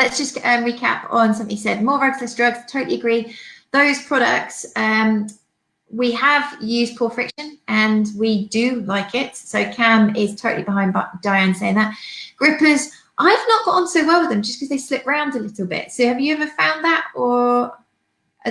let's just recap on something you said. More rugs, less drugs. Totally agree. Those products, we have used Poor Friction and we do like it. So Cam is totally behind Diane saying that. Grippers, I've not got on so well with them just because they slip around a little bit. So have you ever found that, or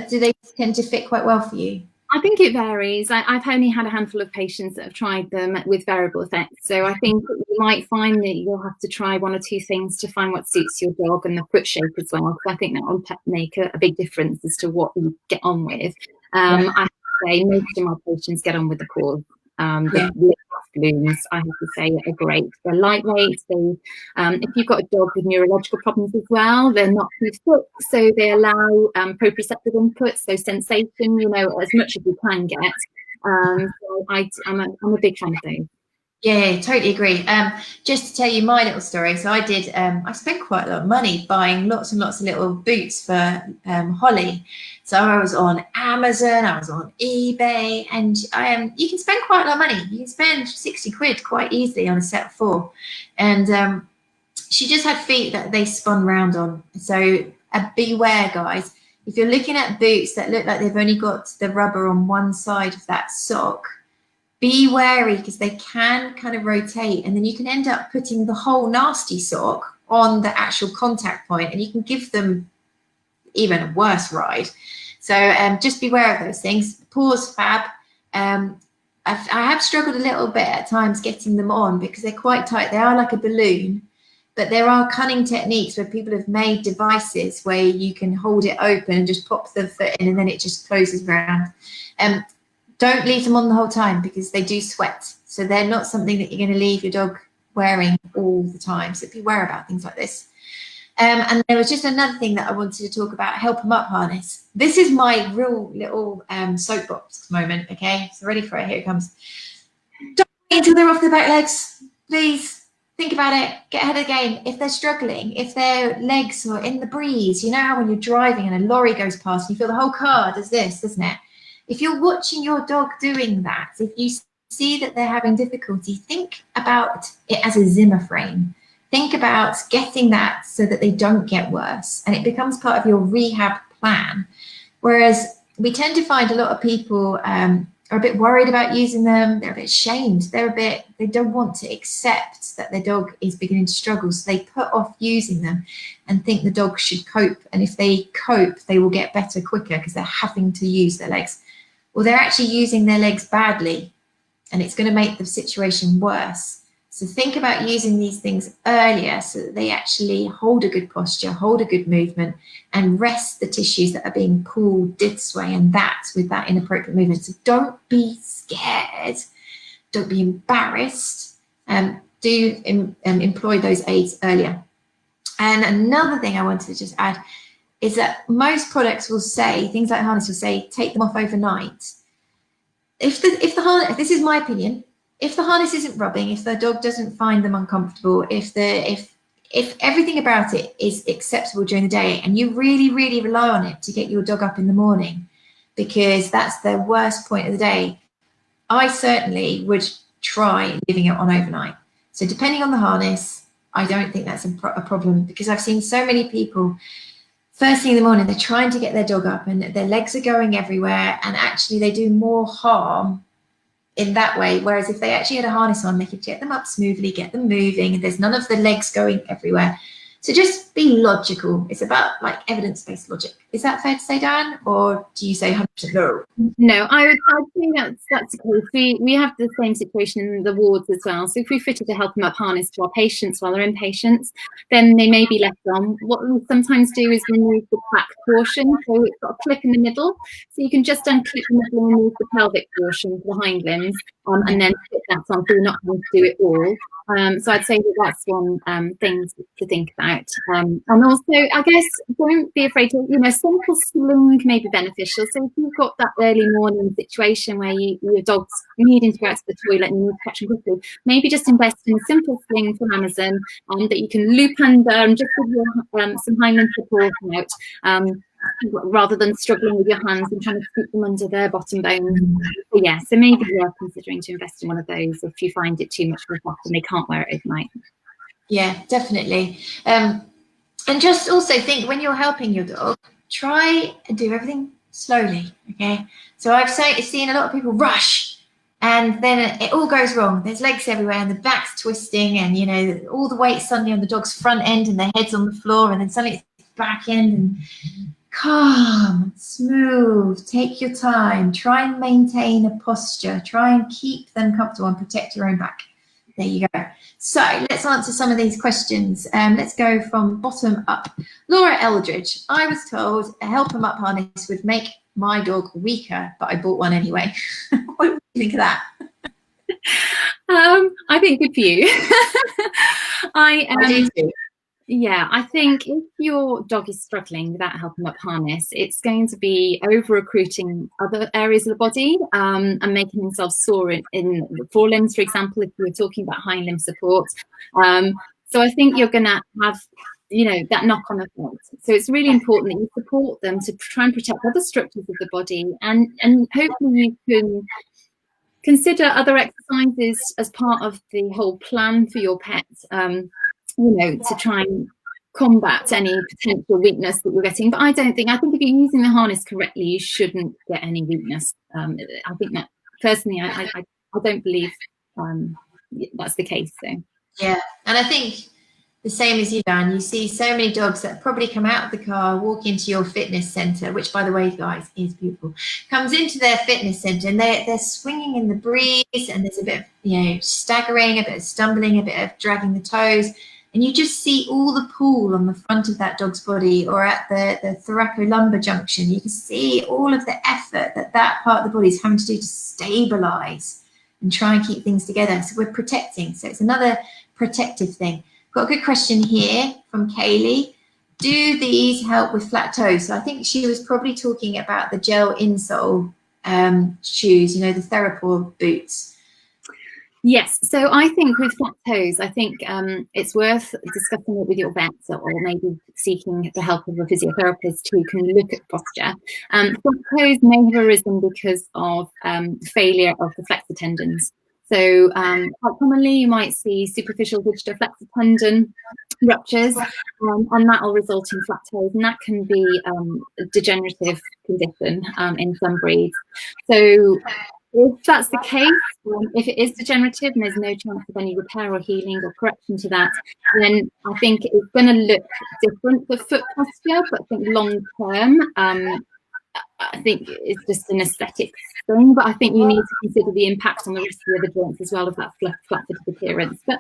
do they tend to fit quite well for you? I think it varies. I've only had a handful of patients that have tried them with variable effects. So I think you might find that you'll have to try one or two things to find what suits your dog and the foot shape as well. Because I think that will make a big difference as to what you get on with. I have to say most of my patients get on with the paws. The balloons, I have to say, are great. They're lightweight. If you've got a dog with neurological problems as well, they're not too thick, so they allow proprioceptive inputs, so sensation, as much as you can get. So I'm a big fan of those. Yeah, totally agree. Just to tell you my little story, so I did, I spent quite a lot of money buying lots and lots of little boots for Holly. So I was on Amazon, I was on eBay, and you can spend quite a lot of money. You can spend 60 quid quite easily on a set of 4. And she just had feet that they spun round on. So beware, guys. If you're looking at boots that look like they've only got the rubber on one side of that sock, be wary, because they can kind of rotate, and then you can end up putting the whole nasty sock on the actual contact point, and you can give them even a worse ride. So just beware of those things. Paws fab. I have struggled a little bit at times getting them on because they're quite tight. They are like a balloon, but there are cunning techniques where people have made devices where you can hold it open and just pop the foot in, and then it just closes around. Don't leave them on the whole time because they do sweat. So they're not something that you're going to leave your dog wearing all the time. So beware about things like this. And there was just another thing that I wanted to talk about, help them up harness. This is my real little soapbox moment, okay? So ready for it, here it comes. Don't wait until they're off their back legs, please. Think about it, get ahead of the game. If they're struggling, if their legs are in the breeze, you know how when you're driving and a lorry goes past and you feel the whole car does this, doesn't it? If you're watching your dog doing that, if you see that they're having difficulty, think about it as a Zimmer frame. Think about getting that so that they don't get worse, and it becomes part of your rehab plan. Whereas we tend to find a lot of people are a bit worried about using them. They're a bit shamed. They don't want to accept that their dog is beginning to struggle. So they put off using them and think the dog should cope. And if they cope, they will get better quicker because they're having to use their legs. Well, they're actually using their legs badly, and it's going to make the situation worse. So think about using these things earlier so that they actually hold a good posture, hold a good movement, and rest the tissues that are being pulled this way and that with that inappropriate movement. So don't be scared. Don't be embarrassed. Do employ those aids earlier. And another thing I wanted to just add is that most products will say, things like harness will say, take them off overnight. If the harness, this is my opinion, if the harness isn't rubbing, if the dog doesn't find them uncomfortable, if everything about it is acceptable during the day, and you really, really rely on it to get your dog up in the morning, because that's the worst point of the day, I certainly would try leaving it on overnight. So depending on the harness, I don't think that's a problem, because I've seen so many people first thing in the morning, they're trying to get their dog up and their legs are going everywhere, and actually they do more harm in that way. Whereas if they actually had a harness on, they could get them up smoothly, get them moving, and there's none of the legs going everywhere. So just be logical. It's about like evidence-based logic. Is that fair to say, Diane? Or do you say 100% no? No, I'd say that's cool. We have the same situation in the wards as well. So if we fitted a help them up harness to our patients while they're inpatients, then they may be left on. What we sometimes do is remove the back portion, so it's got a clip in the middle. So you can just unclip the middle and remove the pelvic portion, the hind limbs, and then fit that on, so you're not going to do it all. So I'd say that's one thing to think about. And also, I guess, don't be afraid to, simple sling may be beneficial. So if you've got that early morning situation where your dog's needing to go out to the toilet and you need to catch them quickly, maybe just invest in a simple sling from Amazon that you can loop under and just give your some hind support out. Rather than struggling with your hands and trying to scoop them under their bottom bones. So yeah, so maybe you're considering to invest in one of those if you find it too much for a and they can't wear it overnight. Yeah, definitely. And just also think, when you're helping your dog, try and do everything slowly, okay? So I've seen a lot of people rush, and then it all goes wrong. There's legs everywhere, and the back's twisting, and, you know, all the weight suddenly on the dog's front end, and their head's on the floor, and then suddenly it's back end. And calm, smooth, take your time, try and maintain a posture, try and keep them comfortable and protect your own back. There you go. So let's answer some of these questions. Let's go from bottom up. Laura Eldridge, I was told a help 'em up harness would make my dog weaker, but I bought one anyway. What do you think of that? I think good for you. I do too. Yeah, I think if your dog is struggling with that help 'em up harness, it's going to be over recruiting other areas of the body and making themselves sore in the forelimbs, for example, if we were talking about hind limb support. So I think you're going to have, you know, that knock-on effect. So it's really important that you support them to try and protect other structures of the body, and hopefully you can consider other exercises as part of the whole plan for your pet. You know, to try and combat any potential weakness that you're getting. But I think if you're using the harness correctly, you shouldn't get any weakness. I think that personally, I don't believe that's the case. So yeah, and I think the same as you, Dan, you see so many dogs that probably come out of the car, walk into your fitness center, which, by the way, guys, is beautiful, comes into their fitness center, and they're swinging in the breeze, and there's a bit of, you know, staggering, a bit of stumbling, a bit of dragging the toes. And you just see all the pull on the front of that dog's body, or at the thoracolumbar junction. You can see all of the effort that part of the body is having to do to stabilize and try and keep things together. So we're protecting. So it's another protective thing. Got a good question here from Kaylee. Do these help with flat toes? So I think she was probably talking about the gel insole shoes, you know, the Therapor boots. Yes, so I think with flat toes, I think it's worth discussing it with your vet, or maybe seeking the help of a physiotherapist who can look at posture. Flat toes may have arisen because of failure of the flexor tendons. So quite commonly you might see superficial digital flexor tendon ruptures, and that will result in flat toes, and that can be a degenerative condition in some breeds. So if that's the case, if it is degenerative and there's no chance of any repair or healing or correction to that, then I think it's going to look different for foot posture. But I think long term, I think it's just an aesthetic thing. But I think you need to consider the impact on the rest of the other joints as well of that flat-footed appearance. But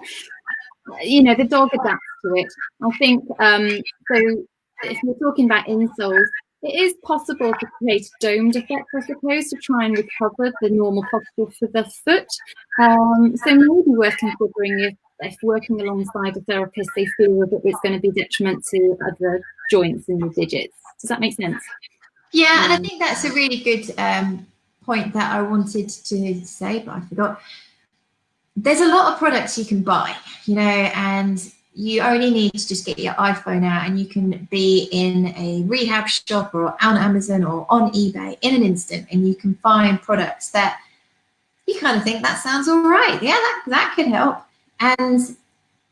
you know, the dog adapts to it. I think so. If we're talking about insoles, it is possible to create a domed effect, I suppose, to try and recover the normal posture for the foot. So maybe worth considering if working alongside a therapist, they feel that it's going to be detriment to other joints in the digits. Does that make sense? Yeah, and I think that's a really good point that I wanted to say, but I forgot. There's a lot of products you can buy, you know, and you only need to just get your iPhone out, and you can be in a rehab shop or on Amazon or on eBay in an instant, and you can find products that you kind of think, that sounds all right. Yeah, that could help. And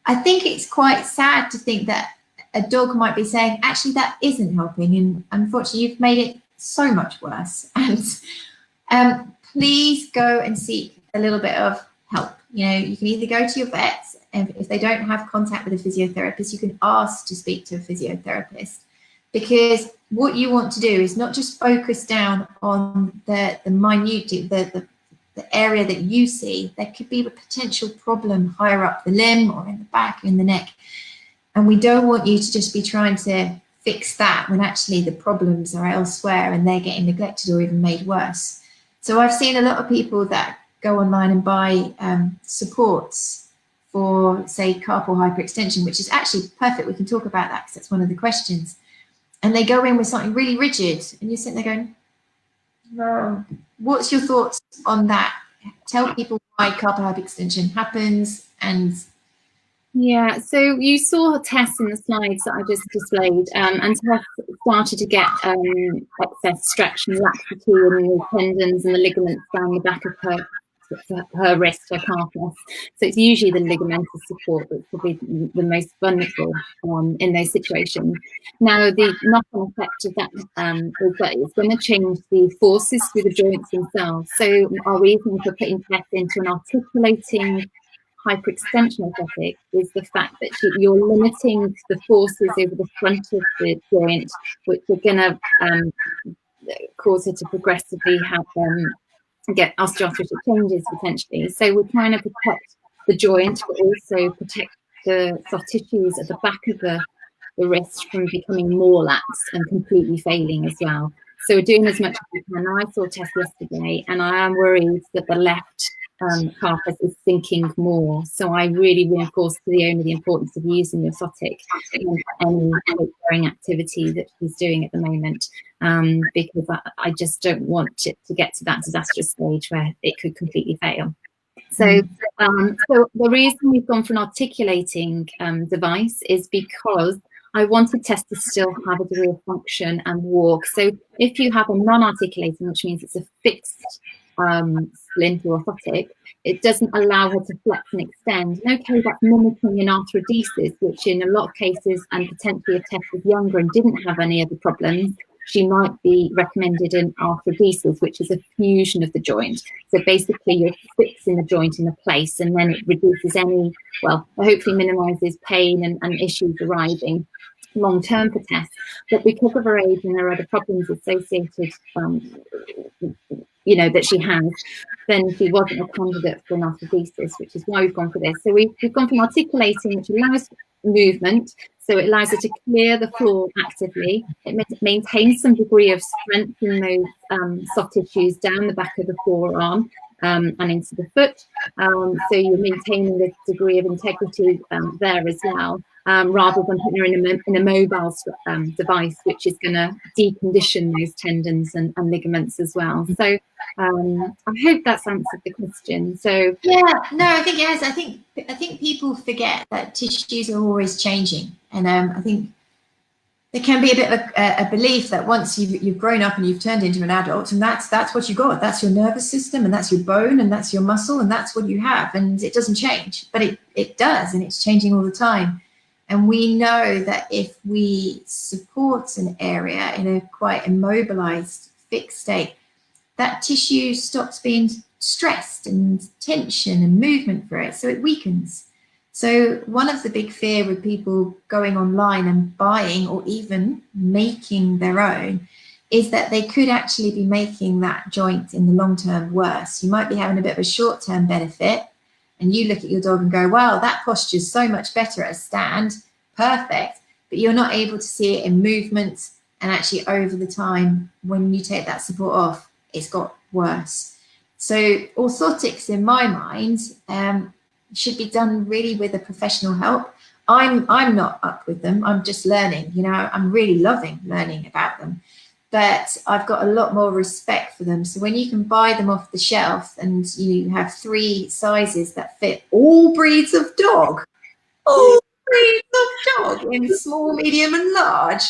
I think it's quite sad to think that a dog might be saying, actually, that isn't helping. And unfortunately, you've made it so much worse. And please go and seek a little bit of help. You know, you can either go to your vets, and if they don't have contact with a physiotherapist, you can ask to speak to a physiotherapist, because what you want to do is not just focus down on the minute, the area that you see. There could be a potential problem higher up the limb or in the back, in the neck. And we don't want you to just be trying to fix that when actually the problems are elsewhere and they're getting neglected or even made worse. So I've seen a lot of people that go online and buy supports for, say, carpal hyperextension, which is actually perfect. We can talk about that because that's one of the questions. And they go in with something really rigid, and you're sitting there going, no. What's your thoughts on that? Tell people why carpal hyperextension happens. And yeah, so you saw Tess in the slides that I just displayed, and Tess started to get excess stretch and laxity in the tendons and the ligaments down the back of her her wrist, her carpal. So it's usually the ligamentous support that's probably the most vulnerable in those situations. Now, the knock-on effect of that is that it's going to change the forces through the joints themselves. So our reason for putting Tess into an articulating hyperextension orthotic is the fact that you're limiting the forces over the front of the joint, which are going to cause her to progressively have get osteoarthritic changes potentially. So we're trying to protect the joint, but also protect the soft tissues at the back of the wrist from becoming more lax and completely failing as well. So we're doing as much as we can. I saw Tess yesterday, and I am worried that the left carpus is sinking more. So I really reinforce to the owner the importance of using the orthotic in any weight-bearing activity that she's doing at the moment, because I just don't want it to get to that disastrous stage where it could completely fail. So, so the reason we've gone for an articulating device is because I wanted Tess to still have a degree of function and walk. So if you have a non-articulating, which means it's a fixed splint or orthotic, it doesn't allow her to flex and extend. And okay, that's mimicking an arthrodesis, which in a lot of cases, and potentially if Tess was younger and didn't have any other problems, she might be recommended an arthrodesis, which is a fusion of the joint. So basically you're fixing the joint in a place, and then it reduces any, well, hopefully minimises pain and issues arising long term for Tess. But because of her age and her other problems associated, that she has, then she wasn't a candidate for an arthrodesis, which is why we've gone for this. So we've gone from articulating, which allows movement. So it allows her to clear the floor actively. It maintains some degree of strength in those soft tissues down the back of the forearm and into the foot. So you're maintaining the degree of integrity there as well, rather than putting her in a mobile device, which is going to decondition those tendons and ligaments as well. So I hope that's answered the question. So yeah, no, I think it has. I think people forget that tissues are always changing, and I think there can be a bit of a belief that once you've grown up and you've turned into an adult, and that's what you got. That's your nervous system, and that's your bone, and that's your muscle, and that's what you have, and it doesn't change. But it does, and it's changing all the time. And we know that if we support an area in a quite immobilized, fixed state, that tissue stops being stressed and tension and movement for it, so it weakens. So one of the big fear with people going online and buying or even making their own is that they could actually be making that joint in the long term worse. You might be having a bit of a short term benefit, and you look at your dog and go, wow, that posture is so much better at a stand, perfect, but you're not able to see it in movement, and actually over the time when you take that support off, it's got worse. So orthotics, in my mind, should be done really with a professional help. I'm not up with them. I'm just learning. I'm really loving learning about them, but I've got a lot more respect for them. So when you can buy them off the shelf and you have 3 sizes that fit all breeds of dog, in small, medium, and large,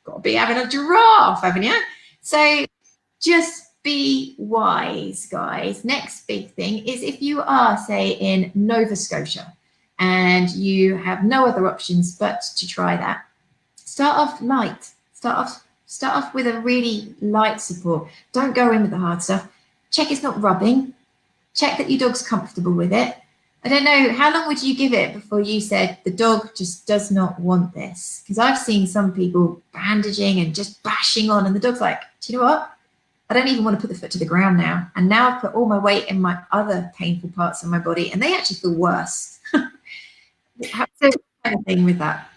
got to be having a giraffe, haven't you? So just be wise, guys. Next big thing is if you are, say, in Nova Scotia and you have no other options but to try that, start off light. Start off with a really light support. Don't go in with the hard stuff. Check it's not rubbing. Check that your dog's comfortable with it. I don't know, how long would you give it before you said the dog just does not want this? Because I've seen some people bandaging and just bashing on, and the dog's like, do you know what? I don't even want to put the foot to the ground now. And now I've put all my weight in my other painful parts of my body, and they actually feel worse. So kind of thing with that.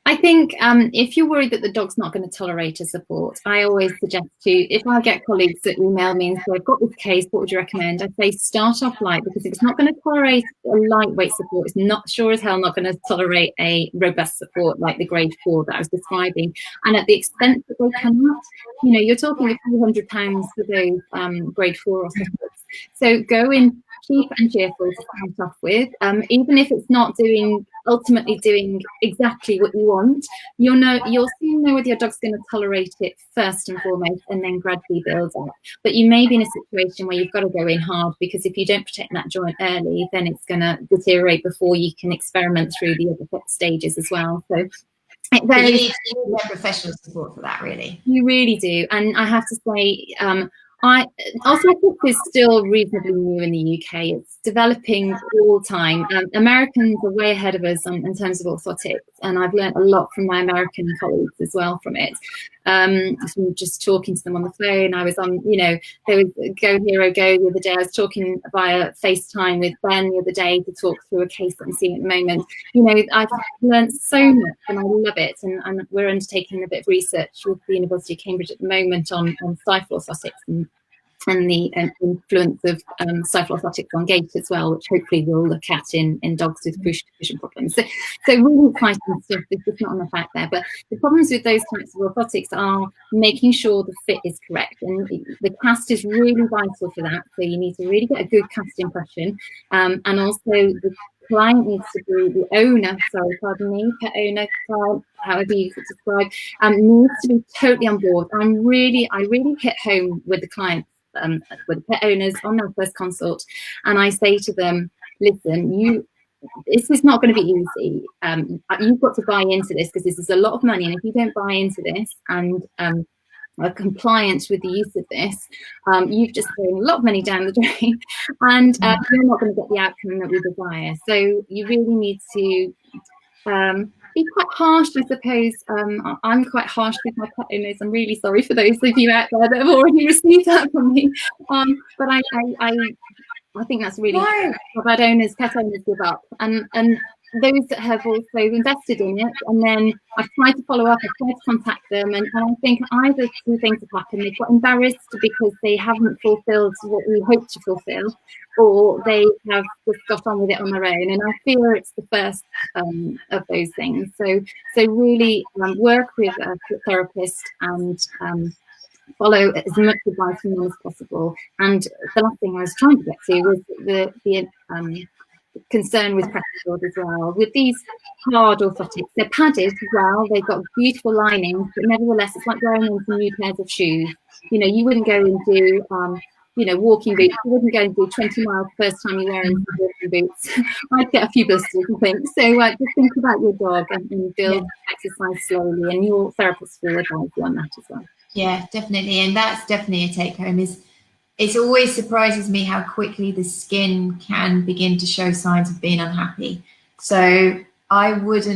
I think if you're worried that the dog's not going to tolerate a support, I always suggest if I get colleagues that email me and say, I've got this case, what would you recommend? I say start off light, because if it's not going to tolerate a lightweight support, it's not sure as hell not going to tolerate a robust support like the grade 4 that I was describing. And at the expense that they come out, you're talking a few £100 for those grade 4 or supports. So go in cheap and cheerful to start off with, even if it's not doing ultimately doing exactly what you want, you'll soon know whether your dog's going to tolerate it first and foremost, and then gradually build up. But you may be in a situation where you've got to go in hard, because if you don't protect that joint early, then it's going to deteriorate before you can experiment through the other stages as well. So you need professional support for that, really. You really do. And I have to say, arthritis is still reasonably new in the UK. It's developing all the time. Americans are way ahead of us in terms of orthotics, and I've learned a lot from my American colleagues as well from it. From just talking to them on the phone. I was on, there was Go Hero Go the other day. I was talking via FaceTime with Ben the other day to talk through a case that I'm seeing at the moment. I've learned so much, and I love it. And we're undertaking a bit of research with the University of Cambridge at the moment on stifle orthotics and the influence of stifle orthotics on gait as well, which hopefully we'll look at in dogs with push vision problems. So really exciting stuff. There's just not enough out there. But the problems with those types of orthotics are making sure the fit is correct, and the cast is really vital for that. So you need to really get a good cast impression, and also the client needs to be, the owner, pet owner, client, however you could describe, needs to be totally on board. I really hit home with the clients, with the pet owners on their first consult, and I say to them, listen, this is not going to be easy. You've got to buy into this, because this is a lot of money, and if you don't buy into this and are compliant with the use of this, you've just thrown a lot of money down the drain, and you're not going to get the outcome that we desire. So you really need to be quite harsh, I suppose. I'm quite harsh with my pet owners. I'm really sorry for those of you out there that have already received that from me. But I think that's really bad. Pet owners give up, and those that have also invested in it, and then I've tried to follow up, I've tried to contact them, and I think either two things have happened. They've got embarrassed because they haven't fulfilled what we hoped to fulfill, or they have just got on with it on their own. And I fear it's the first of those things. So really work with a therapist and follow as much advice from them as possible. And the last thing I was trying to get to was the concern with pressure as well. With these hard orthotics, they're padded as well, they've got beautiful linings, but nevertheless it's like wearing into new pairs of shoes. You wouldn't go and do walking boots, you wouldn't go and do 20 miles the first time you're wearing walking boots. I'd get a few blisters, I think. So just think about your dog and build exercise slowly, and your therapist will advise you on that as well. Yeah, definitely. And that's definitely a take home. It always surprises me how quickly the skin can begin to show signs of being unhappy. So I would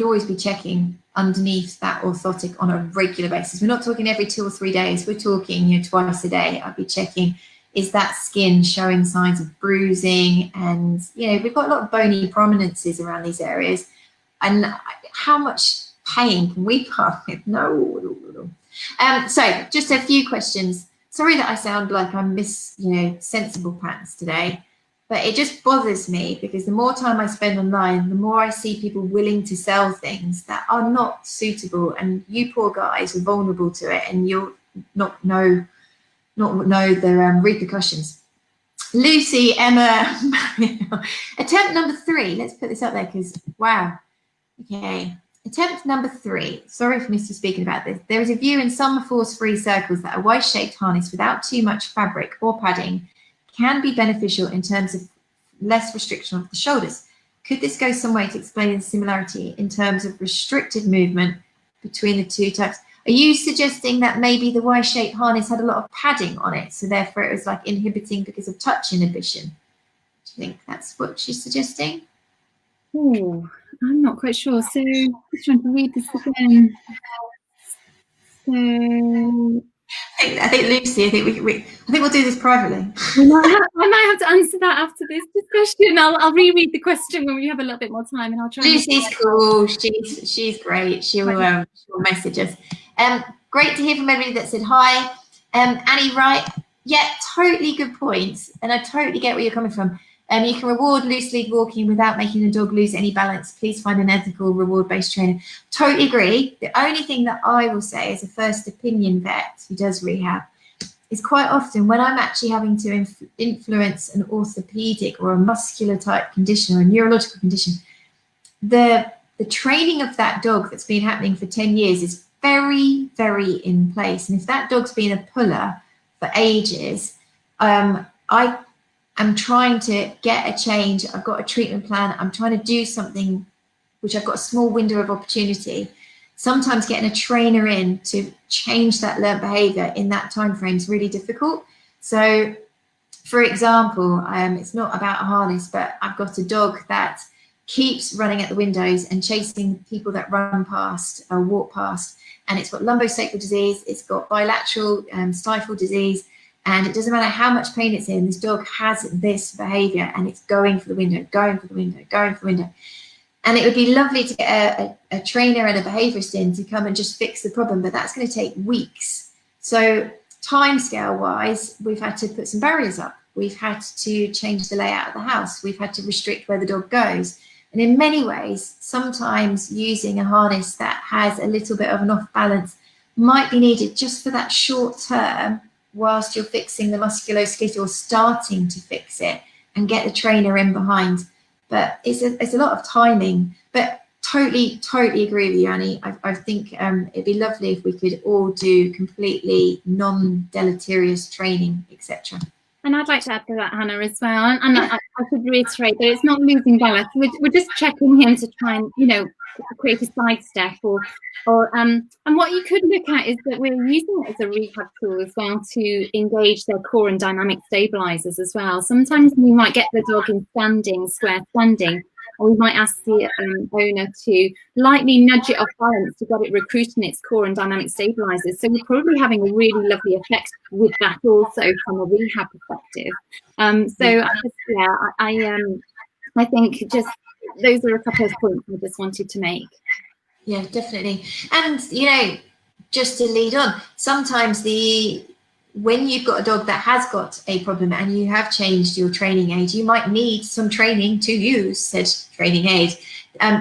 always be checking underneath that orthotic on a regular basis. We're not talking every 2 or 3 days. We're talking twice a day. I'd be checking, is that skin showing signs of bruising? And we've got a lot of bony prominences around these areas. And how much pain can we part with? No. So just a few questions. Sorry that I sound like I'm sensible pants today, but it just bothers me because the more time I spend online, the more I see people willing to sell things that are not suitable, and you poor guys are vulnerable to it, and you'll not know the repercussions. Lucy, Emma, attempt number 3. Let's put this up there because wow. Okay. Attempt number 3. Sorry for Mr. speaking about this. There is a view in some force-free circles that a Y-shaped harness without too much fabric or padding can be beneficial in terms of less restriction of the shoulders. Could this go some way to explain the similarity in terms of restricted movement between the two types? Are you suggesting that maybe the Y-shaped harness had a lot of padding on it, so therefore it was like inhibiting because of touch inhibition? Do you think that's what she's suggesting? Oh, I'm not quite sure. So just trying to read this again. So I think Lucy, I think we'll do this privately. I might have to answer that after this discussion. I'll reread the question when we have a little bit more time, and I'll try. Lucy's cool. She's great. She'll message us. Great to hear from everybody that said hi. Annie, right? Yeah, totally good points, and I totally get where you're coming from. You can reward loose lead walking without making the dog lose any balance. Please find an ethical reward-based trainer. Totally agree. The only thing that I will say as a first opinion vet who does rehab is quite often when I'm actually having to influence an orthopedic or a muscular type condition or a neurological condition, the training of that dog that's been happening for 10 years is very, very in place. And if that dog's been a puller for ages, I am trying to get a change. I've got a treatment plan. I'm trying to do something which I've got a small window of opportunity. Sometimes getting a trainer in to change that learned behavior in that time frame is really difficult. So, for example, it's not about a harness, but I've got a dog that keeps running at the windows and chasing people that run past or walk past. And it's got lumbosacral disease, it's got bilateral stifle disease, and it doesn't matter how much pain it's in, this dog has this behavior and it's going for the window, going for the window, going for the window. And it would be lovely to get a trainer and a behaviourist in to come and just fix the problem, but that's going to take weeks. So timescale wise, we've had to put some barriers up. We've had to change the layout of the house. We've had to restrict where the dog goes. And in many ways, sometimes using a harness that has a little bit of an off balance might be needed just for that short term whilst you're fixing the musculoskeletal or starting to fix it and get the trainer in behind. But it's a lot of timing. But totally agree with you, Annie. I think it'd be lovely if we could all do completely non-deleterious training, etc. And I'd like to add to that, Hannah, as well. And I should reiterate that it's not losing balance. We're just checking him to try and, you know, create a sidestep and what you could look at is that we're using it as a rehab tool as well to engage their core and dynamic stabilizers as well. Sometimes we might get the dog in square standing, or we might ask the owner to lightly nudge it off balance to get it recruiting its core and dynamic stabilizers. So we're probably having a really lovely effect with that also from a rehab perspective. I think just those are a couple of points I just wanted to make. Yeah, definitely. And, you know, just to lead on, sometimes when you've got a dog that has got a problem and you have changed your training aid, you might need some training to use said training aid.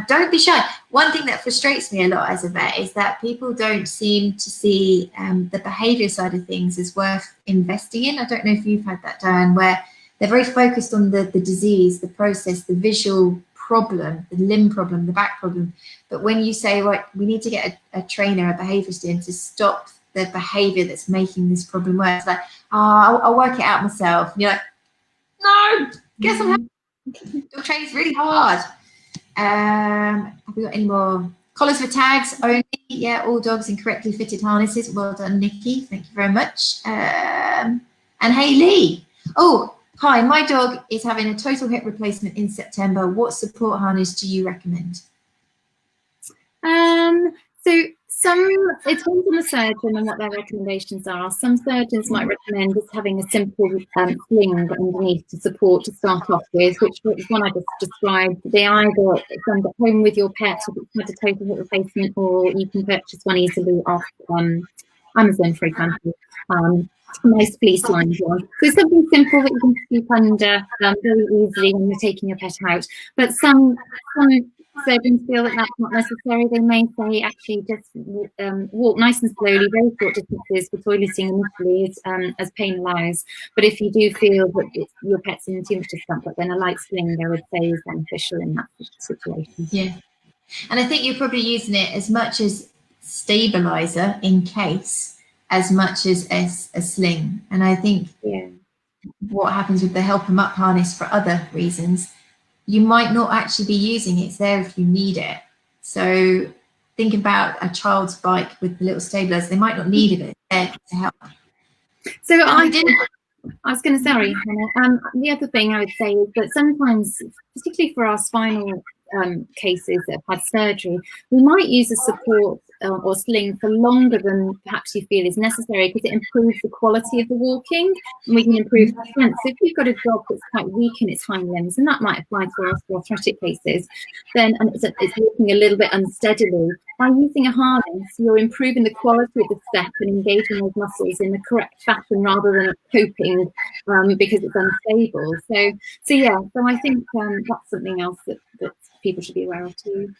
Don't be shy. One thing that frustrates me a lot as a vet is that people don't seem to see the behaviour side of things as worth investing in. I don't know if you've had that, Diane, where they're very focused on the disease, the process, the visual problem, the limb problem, the back problem. But when you say, right, we need to get a trainer, a behaviourist in to stop the behaviour that's making this problem worse, it's like, I'll work it out myself. And you're like, no, get some help. Dog training is really hard. Have we got any more? Collars for tags only. Yeah, all dogs in correctly fitted harnesses. Well done, Nikki. Thank you very much. And hey, Lee. Oh, hi, my dog is having a total hip replacement in September. What support harness do you recommend? So it depends on the surgeon and what their recommendations are. Some surgeons might recommend just having a simple sling underneath to support to start off with, which is one I just described. They either send it home with your pet if it's had a total hip replacement, or you can purchase one easily off Amazon, for example. Nice fleece lined one. So something simple that you can keep under very easily when you're taking your pet out. But some surgeons feel that that's not necessary. They may say actually just walk nice and slowly, very short distances for toileting initially as pain allows. But if you do feel that your pet's in too much discomfort, then a light sling I would say is beneficial in that situation. Yeah, and I think you're probably using it as much as stabilizer in case as much as a sling. And I think what happens with the help 'em up harness for other reasons, you might not actually be using it. It's there if you need it. So think about a child's bike with the little stabilizer. They might not need it, but it's there to help. So I was going to say, sorry, Hannah. The other thing I would say is that sometimes, particularly for our spinal cases that have had surgery, we might use a support or sling for longer than perhaps you feel is necessary, because it improves the quality of the walking and we can improve the strength. So if you've got a dog that's quite weak in its hind limbs, and that might apply to our osteoarthritic cases, then and it's walking a little bit unsteadily, by using a harness, you're improving the quality of the step and engaging those muscles in the correct fashion rather than coping because it's unstable. So I think that's something else that people should be aware of too.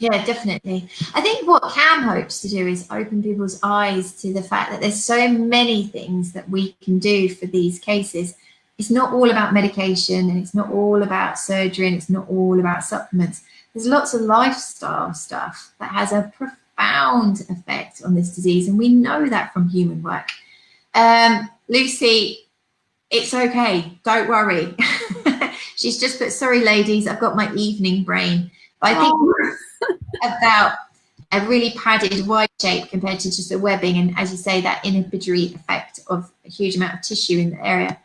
Yeah, definitely. I think what CAM hopes to do is open people's eyes to the fact that there's so many things that we can do for these cases. It's not all about medication, and it's not all about surgery, and it's not all about supplements. There's lots of lifestyle stuff that has a profound effect on this disease, and we know that from human work. Lucy, it's okay, don't worry. She's just put, sorry ladies, I've got my evening brain. But I think about a really padded wide shape compared to just a webbing, and as you say, that inhibitory effect of a huge amount of tissue in the area.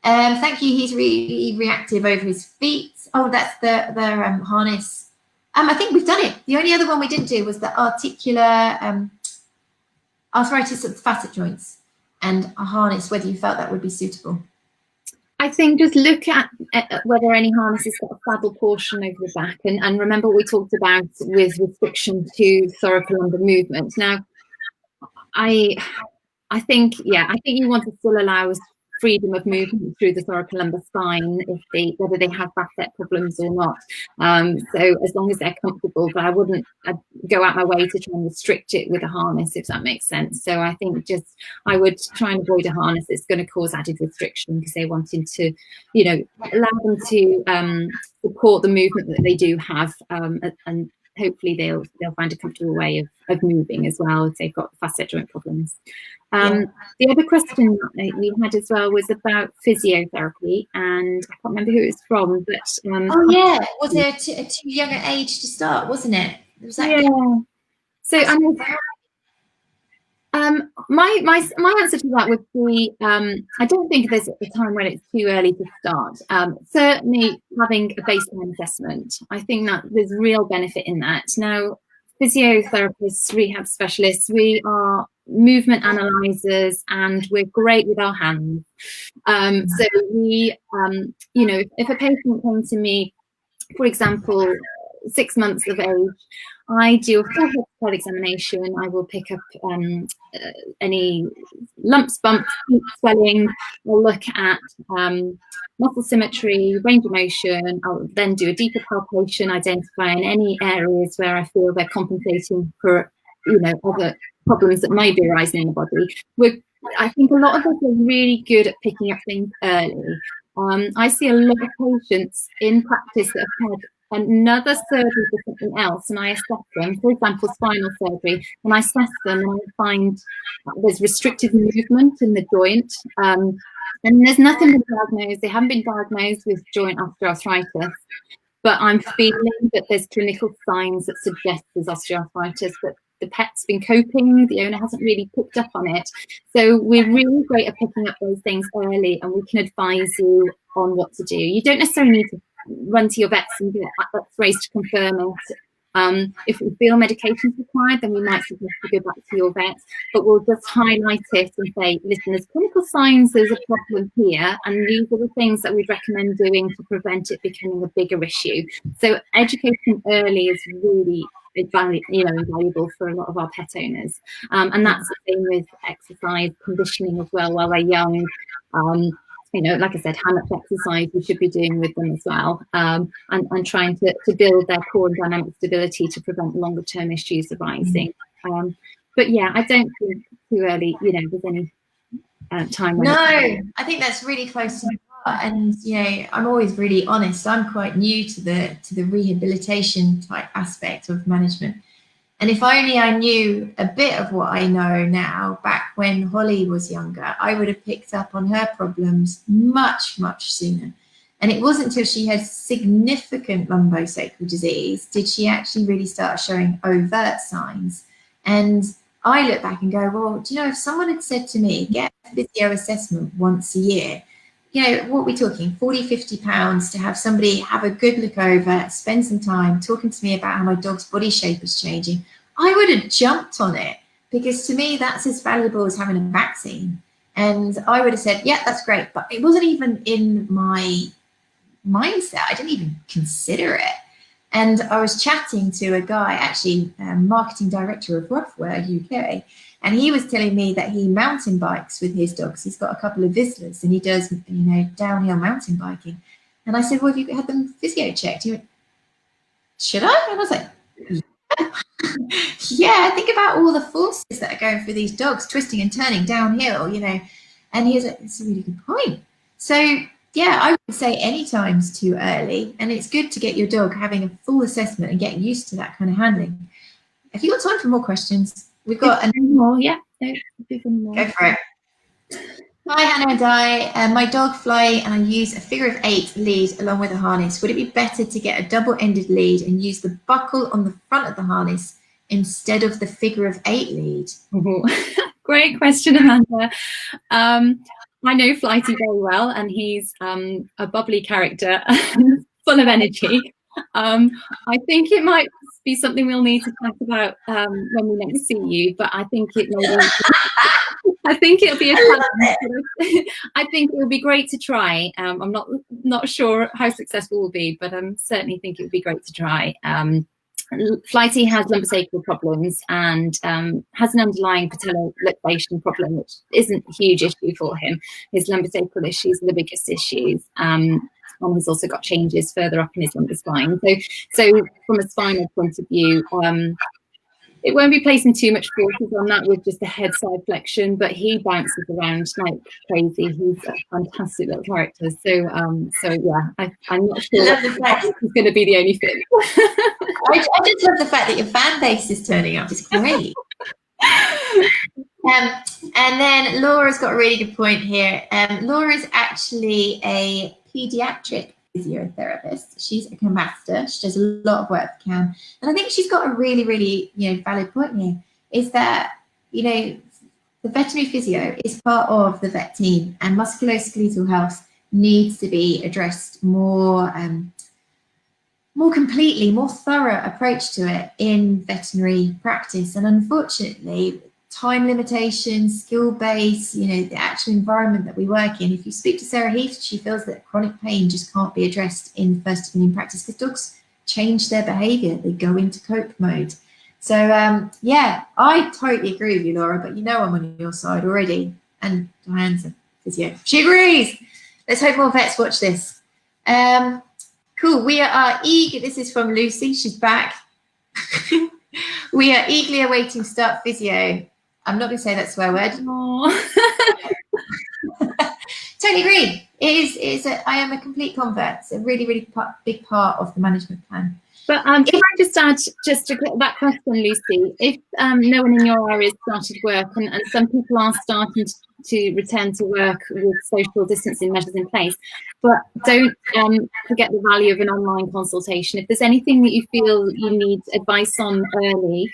Thank you, he's really reactive over his feet. Oh, that's the harness. I think we've done it. The only other one we didn't do was the articular arthritis of the facet joints, and a harness, whether you felt that would be suitable. I think just look at whether any harness has got a saddle portion over the back, and remember what we talked about with restriction to thoracolumbar movement. Now, I think you want to still allow freedom of movement through the thoracolumbar spine, whether they have facet problems or not. So as long as they're comfortable, but I'd go out my way to try and restrict it with a harness, if that makes sense. So I think I would try and avoid a harness that's going to cause added restriction, because they're wanting to, allow them to support the movement that they do have, and hopefully they'll find a comfortable way of moving as well if they've got facet joint problems. The other question that we had as well was about physiotherapy, and I can't remember who it was from, but oh yeah, was there a too young an age to start, wasn't it? Was that So my answer to that would be, I don't think there's a time when it's too early to start. Certainly having a baseline assessment, I think that there's real benefit in that. Now, physiotherapists, rehab specialists, we are movement analyzers, and we're great with our hands. So we, if a patient came to me, for example, 6 months of age, I do a full head examination. I will pick up any lumps, bumps, swelling. I'll look at muscle symmetry, range of motion. I'll then do a deeper palpation, identifying any areas where I feel they're compensating for, other problems that might be arising in the body. I think a lot of us are really good at picking up things early. I see a lot of patients in practice that have had another surgery for something else, and I assess them, for example, spinal surgery, and I assess them and I find there's restricted movement in the joint, and there's nothing been diagnosed. They haven't been diagnosed with joint osteoarthritis, but I'm feeling that there's clinical signs that suggest there's osteoarthritis, but the pet's been coping, the owner hasn't really picked up on it. So we're really great at picking up those things early, and we can advise you on what to do. You don't necessarily need to run to your vets and do x-rays to confirm it. If we feel medication is required, then we might suggest you go back to your vet, but we'll just highlight it and say, listen, there's clinical signs, there's a problem here, and these are the things that we'd recommend doing to prevent it becoming a bigger issue. So education early is really invaluable for a lot of our pet owners, and that's the same with exercise conditioning as well while they're young. Like I said, how much exercise we should be doing with them as well, and trying to build their core and dynamic stability to prevent longer term issues arising. But yeah, I don't think too early, there's any time. No, I think that's really close to my heart, and I'm always really honest. I'm quite new to the rehabilitation type aspect of management. And if only I knew a bit of what I know now, back when Holly was younger, I would have picked up on her problems much, much sooner. And it wasn't until she had significant lumbosacral disease did she actually really start showing overt signs. And I look back and go, well, if someone had said to me, get a physio assessment once a year, what are we talking, 40, 50 pounds to have somebody have a good look over, spend some time talking to me about how my dog's body shape is changing, I would have jumped on it, because to me, that's as valuable as having a vaccine. And I would have said, yeah, that's great. But it wasn't even in my mindset. I didn't even consider it. And I was chatting to a guy, actually, marketing director of Roughwear UK, and he was telling me that he mountain bikes with his dogs. He's got a couple of Vislas, and he does, downhill mountain biking. And I said, well, have you had them physio checked? He went, should I? And I was like, yeah, think about all the forces that are going through these dogs, twisting and turning downhill, And he was like, it's a really good point. So, Yeah, I would say any time's too early, and it's good to get your dog having a full assessment and get used to that kind of handling. Have you got time for more questions? We've got more, yeah. No, go for it. Hi, Hannah and Di. My dog Fly, and I use a figure of 8 lead along with a harness. Would it be better to get a double-ended lead and use the buckle on the front of the harness instead of the figure of 8 lead? Great question, Amanda. I know Flighty very well, and he's a bubbly character, full of energy. I think it might be something we'll need to talk about when we next see you, but I think it may be, I think it'll be a challenge. I think it will be great to try. I'm not sure how successful we'll be, but I certainly think it would be great to try. Flighty has lumbosacral problems and has an underlying patelloflexation problem, which isn't a huge issue for him. His lumbosacral issues are the biggest issues. And he's also got changes further up in his lumbar spine. So from a spinal point of view, it won't be placing too much forces on that with just a head side flexion, but he bounces around like crazy. He's a fantastic little character. So yeah, I'm not sure he's going to be the only fit. I just love the fact that your fan base is turning up. It's great. And then Laura's got a really good point here. Laura's actually a pediatric physiotherapist. She's a CAM master. She does a lot of work for CAM. And I think she's got a really, really, valid point here, is that, the veterinary physio is part of the vet team, and musculoskeletal health needs to be addressed more completely, more thorough approach to it in veterinary practice. And unfortunately, time limitations, skill base, the actual environment that we work in. If you speak to Sarah Heath, she feels that chronic pain just can't be addressed in first opinion practice because dogs change their behavior. They go into cope mode. So yeah, I totally agree with you, Laura, but I'm on your side already. And Diane's a physio. She agrees. Let's hope more vets watch this. Cool. We are eager. This is from Lucy. She's back. We are eagerly awaiting start physio. I'm not going to say that swear word. Totally agree. It is. I am a complete convert. It's a really, really big part of the management plan. But if I just add just to that question, Lucy, if no one in your area has started work and some people are starting to return to work with social distancing measures in place, but don't forget the value of an online consultation. If there's anything that you feel you need advice on early,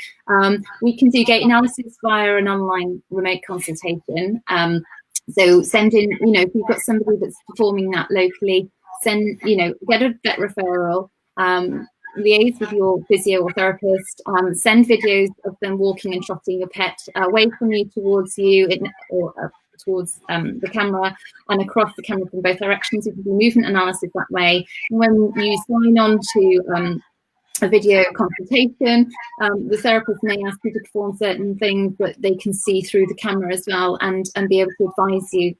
we can do gait analysis via an online remote consultation. So send in, if you've got somebody that's performing that locally, send, get a vet referral. Liaise with your physio or therapist, send videos of them walking and trotting your pet away from you towards you or towards the camera and across the camera from both directions. You can do movement analysis that way. And when you sign on to a video consultation, the therapist may ask you to perform certain things, but they can see through the camera as well and be able to advise you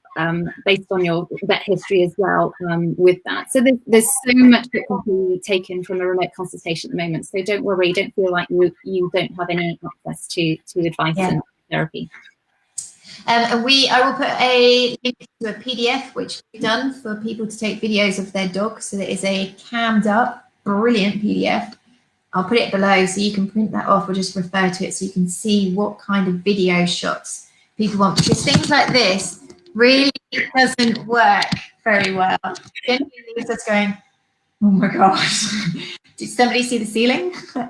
based on your vet history as well with that. So there's so much that can be taken from a remote consultation at the moment. So don't worry, don't feel like you don't have any access to advice and therapy. And I will put a link to a PDF which we've done for people to take videos of their dog. So there is a cammed up, brilliant PDF. I'll put it below so you can print that off or just refer to it so you can see what kind of video shots people want. Because things like this really doesn't work very well. Generally leaves us going, oh my gosh, did somebody see the ceiling? So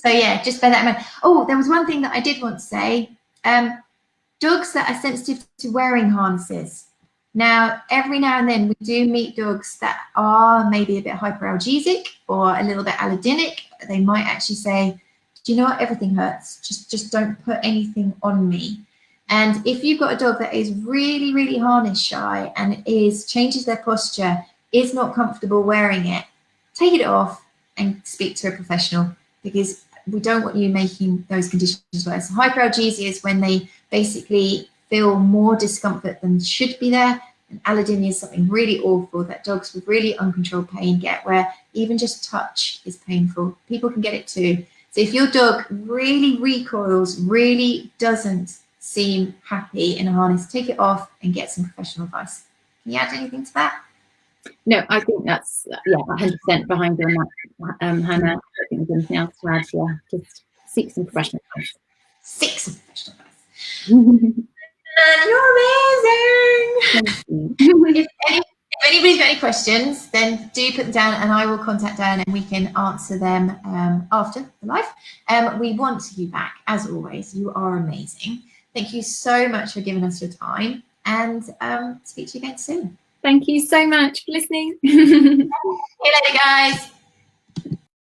yeah, just bear that in mind. Oh, there was one thing that I did want to say. Dogs that are sensitive to wearing harnesses. Now, every now and then we do meet dogs that are maybe a bit hyperalgesic or a little bit allergenic. They might actually say, do you know what, everything hurts. Just don't put anything on me. And if you've got a dog that is really, really harness shy and changes their posture, is not comfortable wearing it, take it off and speak to a professional, because we don't want you making those conditions worse. Hyperalgesia is when they basically feel more discomfort than should be there. And allergy is something really awful that dogs with really uncontrolled pain get, where even just touch is painful. People can get it too. So if your dog really recoils, really doesn't seem happy in a harness, take it off and get some professional advice. Can you add anything to that? No, I think that's, yeah, 100% behind you on that, Hannah. I don't think there's anything else to add. Yeah, just seek some professional advice. Seek some professional advice. And you're amazing. If anybody's got any questions, then do put them down and I will contact Diane and we can answer them after the live. We want you back, as always. You are amazing. Thank you so much for giving us your time, and speak to you again soon. Thank you so much for listening. See you later, guys.